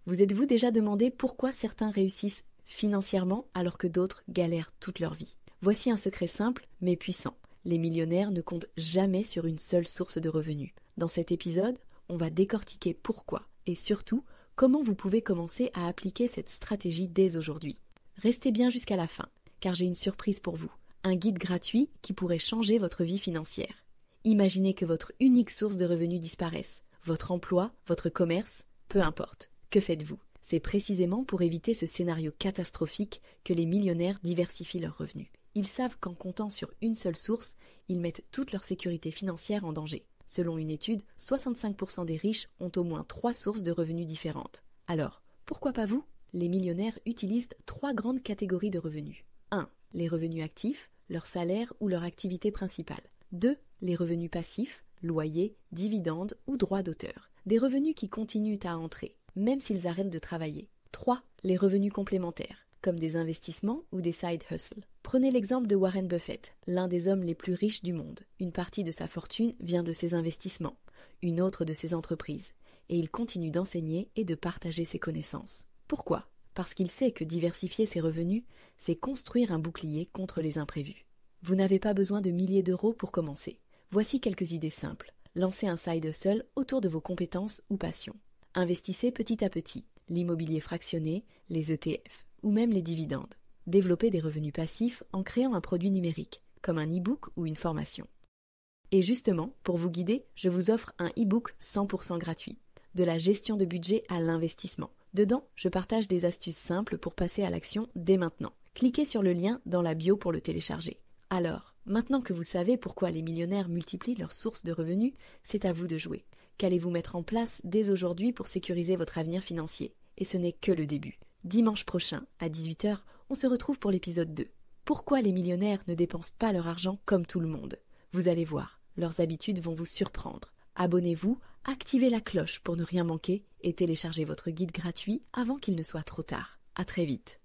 Vous êtes-vous déjà demandé pourquoi certains réussissent financièrement alors que d'autres galèrent toute leur vie? Voici un secret simple mais puissant. Les millionnaires ne comptent jamais sur une seule source de revenus. Dans cet épisode, on va décortiquer pourquoi et surtout comment vous pouvez commencer à appliquer cette stratégie dès aujourd'hui. Restez bien jusqu'à la fin, car j'ai une surprise pour vous. Un guide gratuit qui pourrait changer votre vie financière. Imaginez que votre unique source de revenus disparaisse. Votre emploi, votre commerce, peu importe. Que faites-vous? C'est précisément pour éviter ce scénario catastrophique que les millionnaires diversifient leurs revenus. Ils savent qu'en comptant sur une seule source, ils mettent toute leur sécurité financière en danger. Selon une étude, 65% des riches ont au moins 3 sources de revenus différentes. Alors, pourquoi pas vous? Les millionnaires utilisent 3 grandes catégories de revenus. 1. Les revenus actifs, leur salaire ou leur activité principale. 2. Les revenus passifs, loyers, dividendes ou droits d'auteur. Des revenus qui continuent à entrer, même s'ils arrêtent de travailler. 3. Les revenus complémentaires, comme des investissements ou des side hustles. Prenez l'exemple de Warren Buffett, l'un des hommes les plus riches du monde. Une partie de sa fortune vient de ses investissements, une autre de ses entreprises, et il continue d'enseigner et de partager ses connaissances. Pourquoi? Parce qu'il sait que diversifier ses revenus, c'est construire un bouclier contre les imprévus. Vous n'avez pas besoin de milliers d'euros pour commencer. Voici quelques idées simples. Lancez un side hustle autour de vos compétences ou passions. Investissez petit à petit, l'immobilier fractionné, les ETF, ou même les dividendes. Développez des revenus passifs en créant un produit numérique, comme un e-book ou une formation. Et justement, pour vous guider, je vous offre un e-book 100% gratuit, de la gestion de budget à l'investissement. Dedans, je partage des astuces simples pour passer à l'action dès maintenant. Cliquez sur le lien dans la bio pour le télécharger. Alors, maintenant que vous savez pourquoi les millionnaires multiplient leurs sources de revenus, c'est à vous de jouer. Qu'allez-vous mettre en place dès aujourd'hui pour sécuriser votre avenir financier? Et ce n'est que le début. Dimanche prochain, à 18h, on se retrouve pour l'épisode 2. Pourquoi les millionnaires ne dépensent pas leur argent comme tout le monde? Vous allez voir, leurs habitudes vont vous surprendre. Abonnez-vous, activez la cloche pour ne rien manquer et téléchargez votre guide gratuit avant qu'il ne soit trop tard. À très vite.